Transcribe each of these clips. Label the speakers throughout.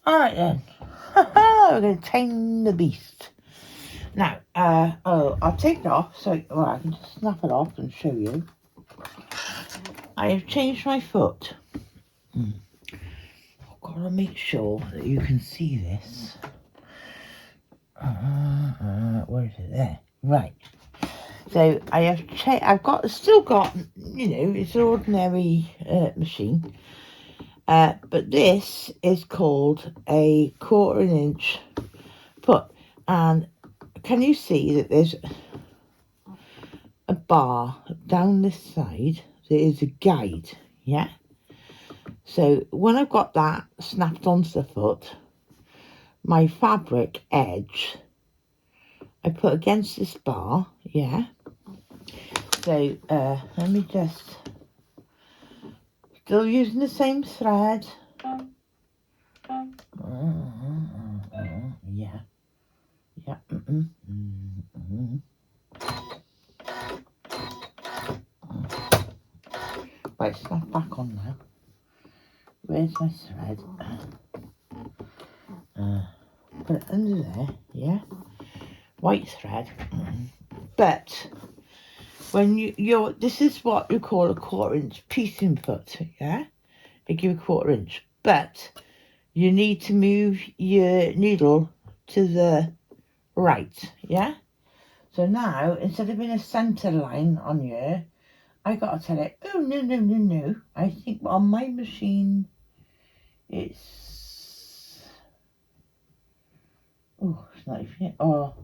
Speaker 1: Alright then. We're going to tame the beast. Now, I'll take it off so I can just snap it off and show you. I have changed my foot. I've got to make sure that you can see this. Where is it? There. Right. So I have still got, it's an ordinary machine. But this is called a 1/4 inch foot. And can you see that there's a bar down this side? There is a guide, yeah? So when I've got that snapped onto the foot, my fabric edge, I put against this bar, yeah? So let me just, still using the same thread. Yeah. Yeah. Right, snap back on now. Where's my thread? Put it under there, yeah? White thread. But when this is what you call a 1/4 inch piecing foot, yeah? They give you 1/4 inch. But you need to move your needle to the right, yeah? So now, instead of being a centre line on here, I got to tell it, oh, no. I think on my machine, it's not even, or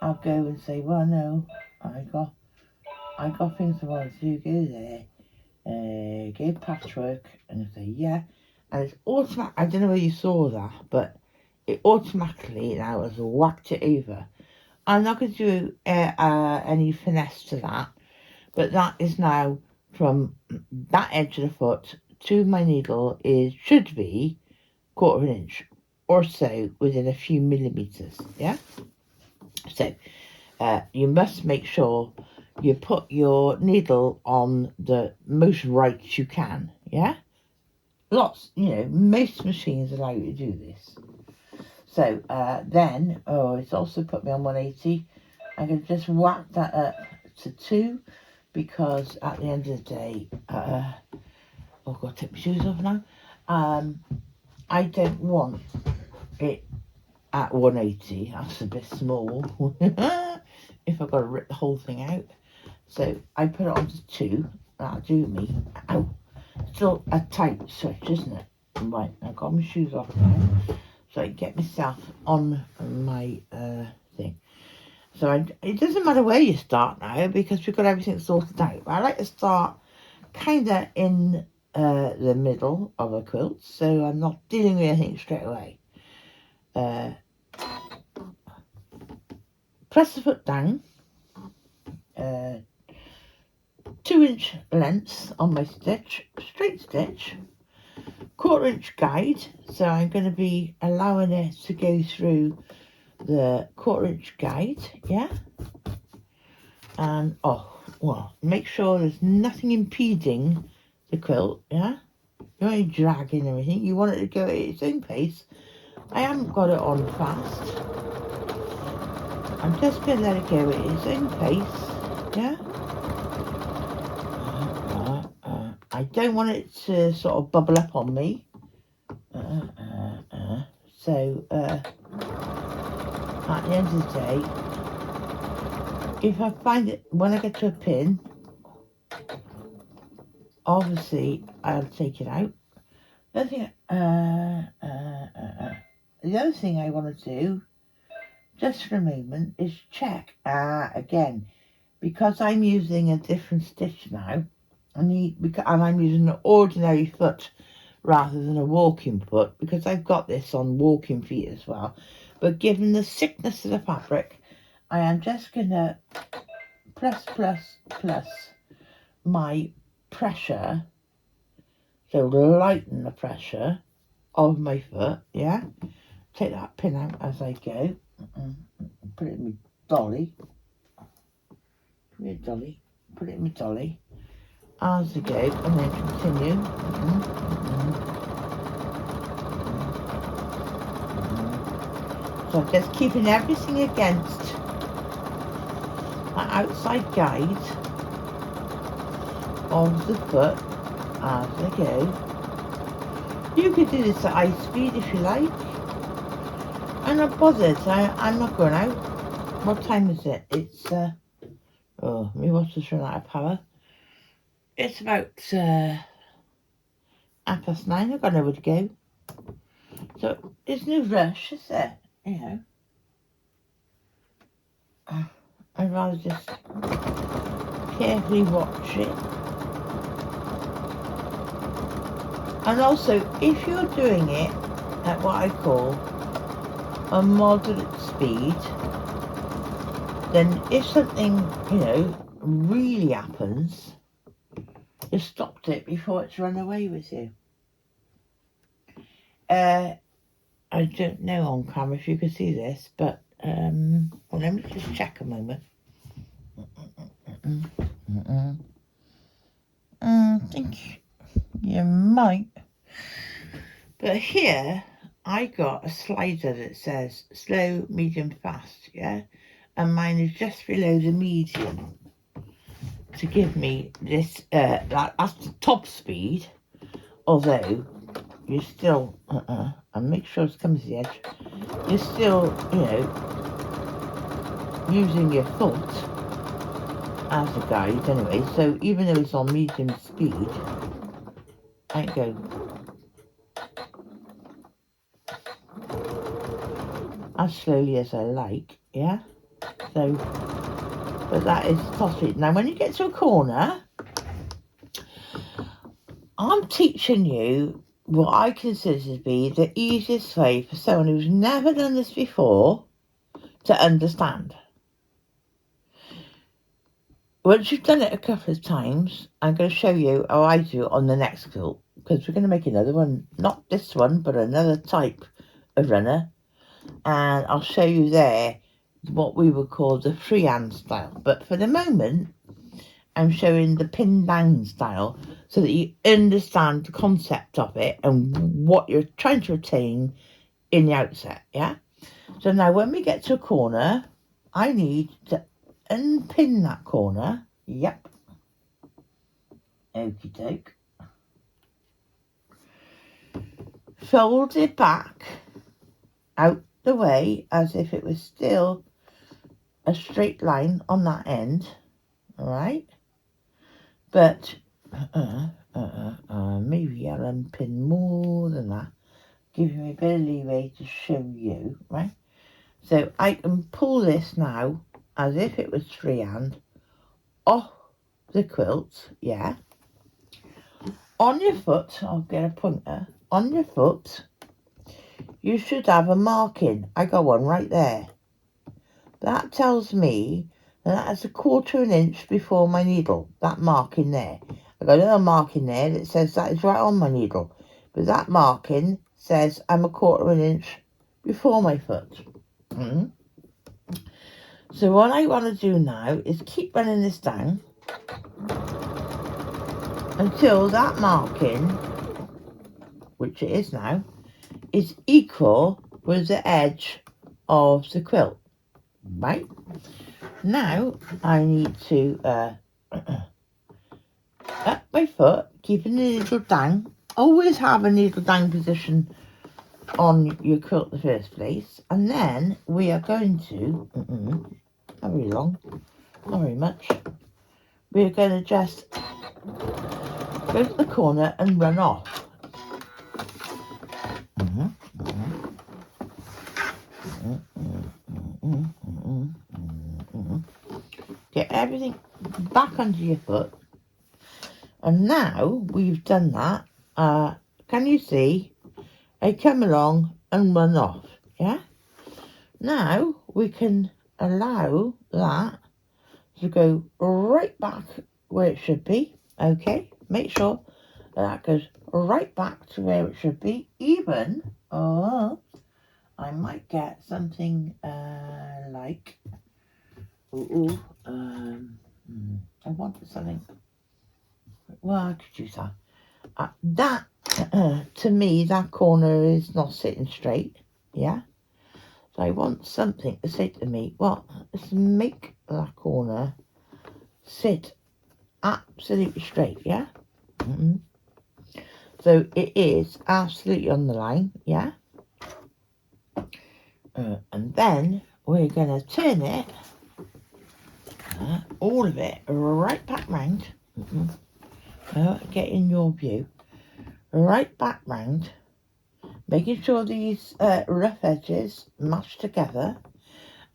Speaker 1: I'll go and say, well, no, I got things I want to do, go there, go patchwork, and I say, yeah, and it's automatic. I don't know whether you saw that, but it automatically now has whacked it over. I'm not going to do any finesse to that, but that is now from that edge of the foot to my needle should be 1/4 inch or so within a few millimeters, yeah? So you must make sure you put your needle on the most right you can, yeah? Most machines allow you to do this. So then, it's also put me on 180. I'm going to just whack that up to 2 because at the end of the day, I've got to take my shoes off now. I don't want it at 180. That's a bit small. If I've got to rip the whole thing out. So I put it on to 2. That'll do me. Ow. Still a tight switch, isn't it? Right, I've got my shoes off now. So I get myself on my thing. So it doesn't matter where you start now because we've got everything sorted out. But I like to start kind of in the middle of a quilt, so I'm not dealing with anything straight away. Press the foot down, 2-inch length on my stitch, straight stitch, 1/4 inch guide, so I'm going to be allowing it to go through the 1/4 inch guide, yeah? And, make sure there's nothing impeding the quilt, yeah? You don't want it dragging everything, you want it to go at its own pace. I haven't got it on fast. I'm just going to let it go at its own pace, yeah? I don't want it to sort of bubble up on me. So, at the end of the day, if I find it, when I get to a pin, obviously I'll take it out. The other thing I want to do, just for a moment, is check, again, because I'm using a different stitch now, and I'm using an ordinary foot rather than a walking foot, because I've got this on walking feet as well. But given the thickness of the fabric, I am just going to plus my pressure, so lighten the pressure of my foot, yeah? Take that pin out as I go. Put it in my dolly. Put it in my dolly. As I go, and then continue. So I'm just keeping everything against that outside guide of the foot as I go. You could do this at high speed if you like. I'm not bothered. I'm not going out. What time is it? It's oh, my watch has run out of power. It's about 9:30. I've got nowhere to go. So there's no rush, is there? You know. I'd rather just carefully watch it. And also, if you're doing it at what I call a moderate speed, then if something, you know, really happens, you stopped it before it's run away with you. I don't know on camera if you can see this, but well, let me just check a moment. I think you might. But here, I got a slider that says slow, medium, fast, yeah? And mine is just below the medium to give me this, that's the top speed, although you're still, and make sure it comes to the edge, you're still, you know, using your foot as a guide anyway, so even though it's on medium speed, I go as slowly as I like, yeah? So, but that is top speed. Now when you get to a corner, I'm teaching you what I consider to be the easiest way for someone who's never done this before to understand. Once you've done it a couple of times, I'm going to show you how I do it on the next quilt, because we're going to make another one, not this one, but another type of runner, and I'll show you there what we would call the freehand style. But for the moment, I'm showing the pin down style so that you understand the concept of it and what you're trying to attain in the outset, yeah? So now when we get to a corner, I need to unpin that corner. Yep. Okie doke. Fold it back out the way as if it was still a straight line on that end, all right? But maybe I'll unpin more than that, giving me a bit of leeway to show you, right? So I can pull this now as if it was freehand off the quilt, yeah. On your foot, I'll get a pointer. On your foot, you should have a marking. I got one right there. That tells me that's a 1/4 inch before my needle, that marking there. I got another marking there that says that is right on my needle. But that marking says I'm a 1/4 inch before my foot. So what I want to do now is keep running this down until that marking, which it is now, is equal with the edge of the quilt, right? Now I need to up my foot, keeping the needle down. Always have a needle down position on your quilt in the first place. And then we are going to, not very long, not very much. We're going to just go to the corner and run off. Get everything back under your foot. And now we've done that, can you see? I come along and run off, yeah? Now we can allow that to go right back where it should be, okay? Make sure that goes right back to where it should be, even, I might get something like, I wanted something, well, I could use that. That, to me, that corner is not sitting straight, yeah? So I want something to say to me, well, let's make that corner sit absolutely straight, yeah? So it is absolutely on the line, yeah? And then we're going to turn it, all of it, right back round. Get in your view. Right back round. Making sure these rough edges match together.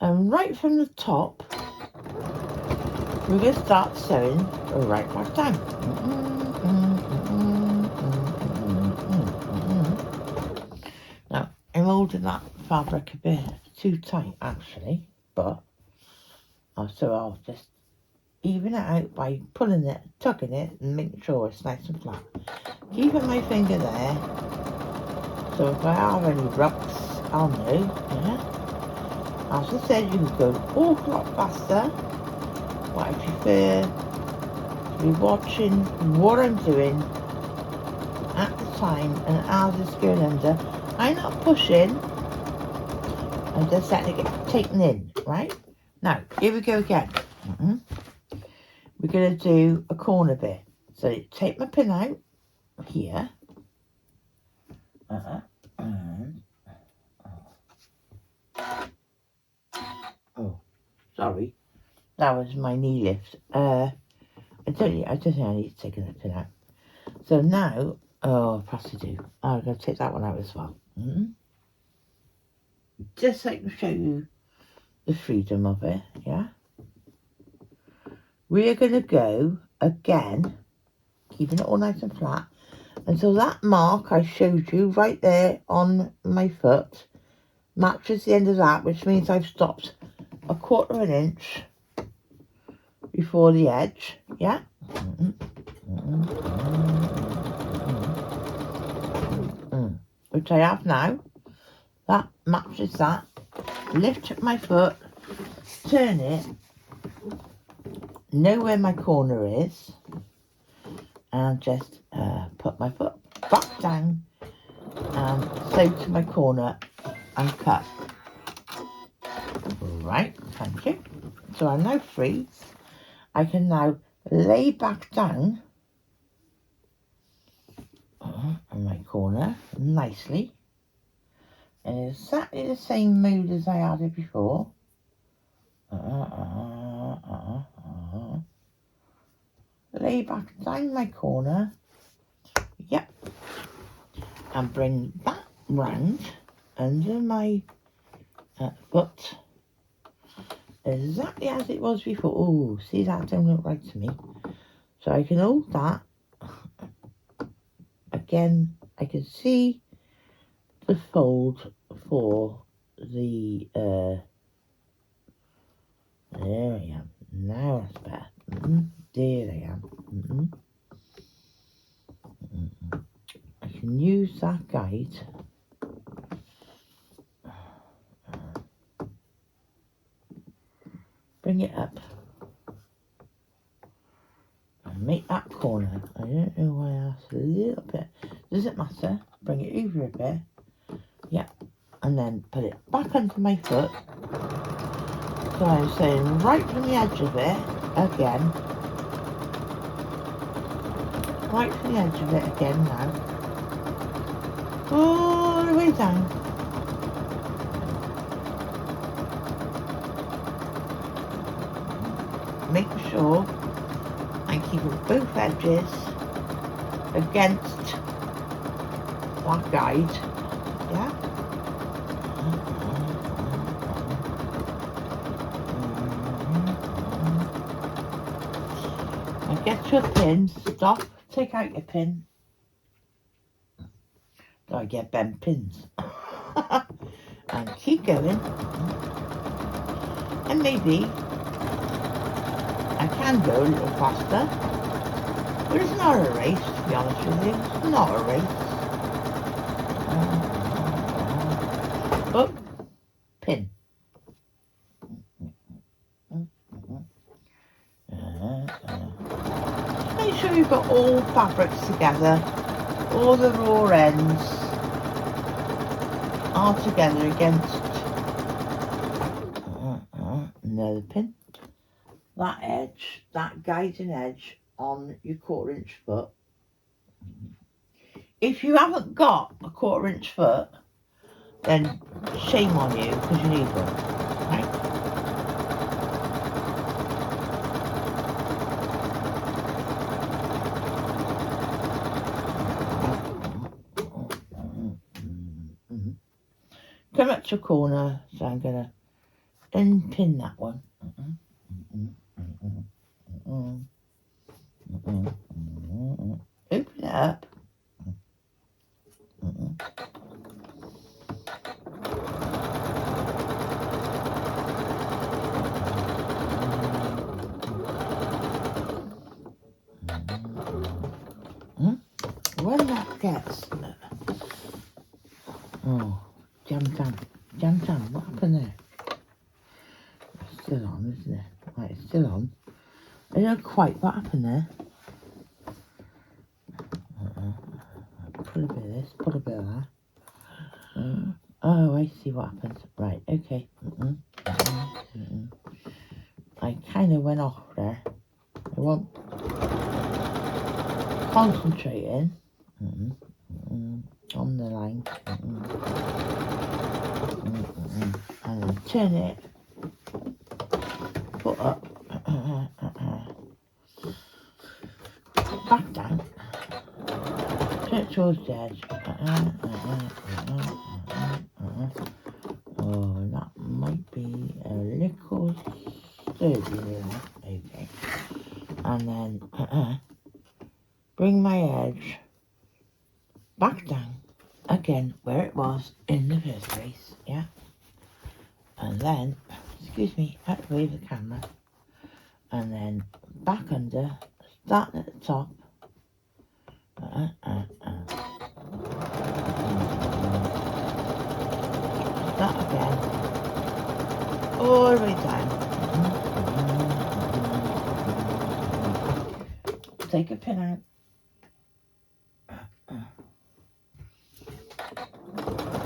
Speaker 1: And right from the top, we're going to start sewing right back down. Now, I'm holding that fabric a bit too tight, actually, but so I'll just even it out by pulling it, tucking it, and making sure it's nice and flat. Keeping my finger there, so if I have any rubs, I'll know, yeah? As I said, you can go an awful lot faster, but I prefer to be watching what I'm doing at the time and as it's going under. I'm not pushing, I'm just letting it get taken in, right? Now, here we go again. We're going to do a corner bit. So take my pin out here. Oh, sorry. That was my knee lift. I don't think I need to take the pin out. So now, perhaps I do. I'm going to take that one out as well. Just so I can show you the freedom of it, yeah? We're going to go again, keeping it all nice and flat, until that mark I showed you right there on my foot matches the end of that, which means I've stopped a 1/4 inch before the edge, yeah? Which I have now. That matches that. Lift my foot, turn it, know where my corner is, and just put my foot back down and sew to my corner and cut. Right, thank you. So I'm now free. I can now lay back down on my corner nicely in exactly the same mood as I had it before. Lay back down my corner, yep, and bring that round under my foot exactly as it was before. Oh, see, that don't look right to me. So I can hold that. Again, I can see the fold for the there I am. Now that's better. There I am. I can use that guide bring it up and make that corner. I don't know why that's a little bit. Does it matter? Bring it over a bit. Yeah. And then put it back under my foot. So I'm saying right from the edge of it again. Right from the edge of it again now. All the way down. Make sure I'm keeping both edges against that guide. Yeah. And get your pin. Stop. Take out your pin. So I get bent pins. And keep going. And maybe I can go a little faster. But it's not a race, to be honest with you. It's not a race. Oh, pin. Make sure you've got all fabrics together, all the raw ends. all together against another pin. That edge, that guiding edge on your 1/4 inch foot. If you haven't got a 1/4 inch foot, then shame on you because you need one, right? Come up to a corner, so I'm going to unpin that one. Open it up. When that gets jam down, what happened there? It's still on, isn't it? Right, it's still on. I don't know quite what happened there. Put a bit of this, put a bit of that. Oh, I see what happened. Right, okay. I kind of went off there. I won't concentrating on the line. And then turn it, put up, back down, turn it towards the edge. Oh, that might be a little sturdy there. Okay. And then bring my edge back down again where it was in the first place, yeah. And then, excuse me, out of the way of the camera. And then back under, starting at the top. That again. All the way down. Take a pin out.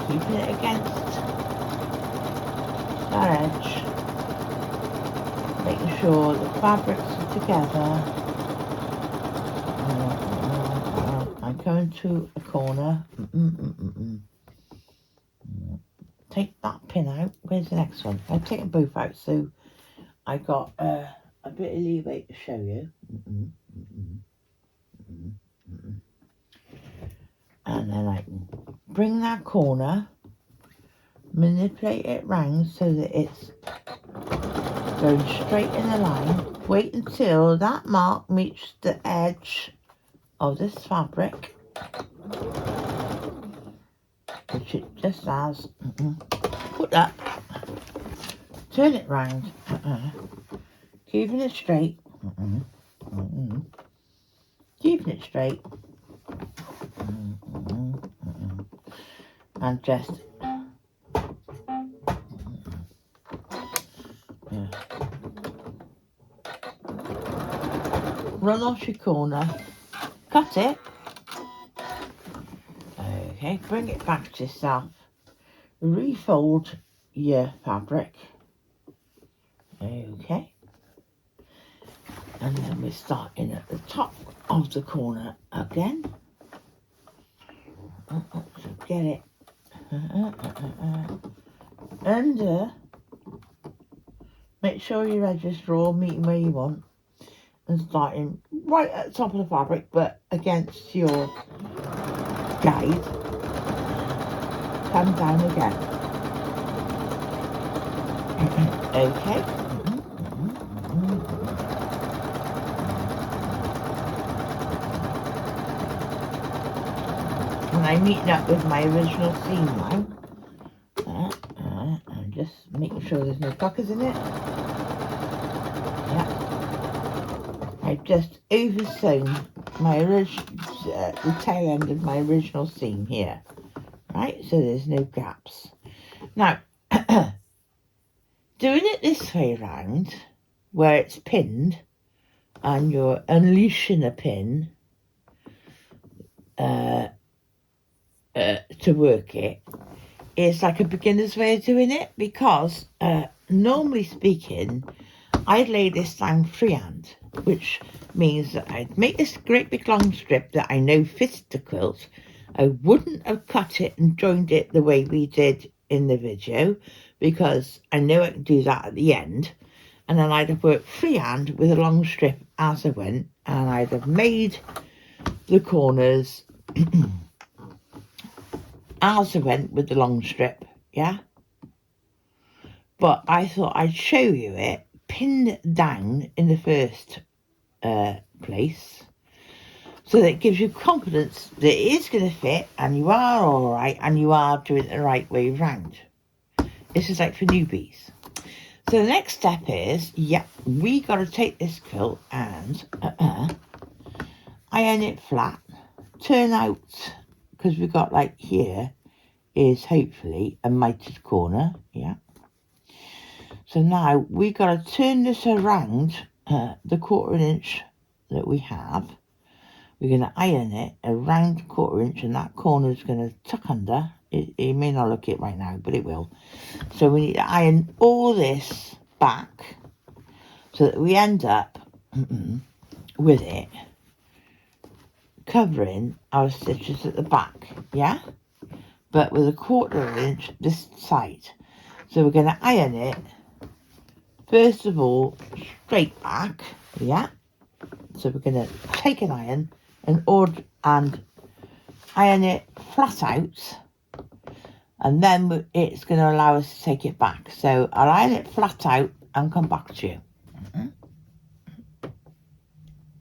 Speaker 1: Keeping it against that edge. Making sure the fabrics are together. I'm going to a corner. Take that pin out. Where's the next one? I've taken both out, so I got a bit of leeway to show you. And then I can bring that corner, manipulate it round so that it's going straight in a line. Wait until that mark meets the edge of this fabric, which it just has. Put up, turn it round, keeping it straight, keeping it straight, and just run off your corner, cut it. Okay, bring it back to yourself, refold your fabric. Okay, and then we're starting at the top of the corner again. So get it under. Make sure your edges are all meeting where you want, and starting right at the top of the fabric, but against your guide. Come down again. Okay. And I'm meeting up with my original seam now. I'm just making sure there's no puckers in it. Yeah. I've just oversewn my the tail end of my original seam here. Right, so there's no gaps. Now, doing it this way round, where it's pinned, and you're unleashing a pin to work it, is like a beginner's way of doing it, because normally speaking, I'd lay this down freehand, which means that I'd make this great big long strip that I know fits the quilt. I wouldn't have cut it and joined it the way we did in the video, because I know I can do that at the end. And then I'd have worked freehand with a long strip as I went, and I'd have made the corners as I went with the long strip, yeah? But I thought I'd show you it pinned down in the first place, so that it gives you confidence that it is going to fit and you are all right and you are doing it the right way round. This is like for newbies. So the next step is, we got to take this quilt and iron it flat, turn out, because we've got like here is hopefully a mited corner, So now we got to turn this around the 1/4 inch that we have. We're going to iron it around 1/4 inch, and that corner is going to tuck under. It may not look it right now, but it will. So we need to iron all this back so that we end up with it covering our stitches at the back, but with a 1/4 inch this side. So we're going to iron it first of all straight back, so we're going to take an iron and iron it flat out, and then it's going to allow us to take it back. So I'll iron it flat out and come back to you.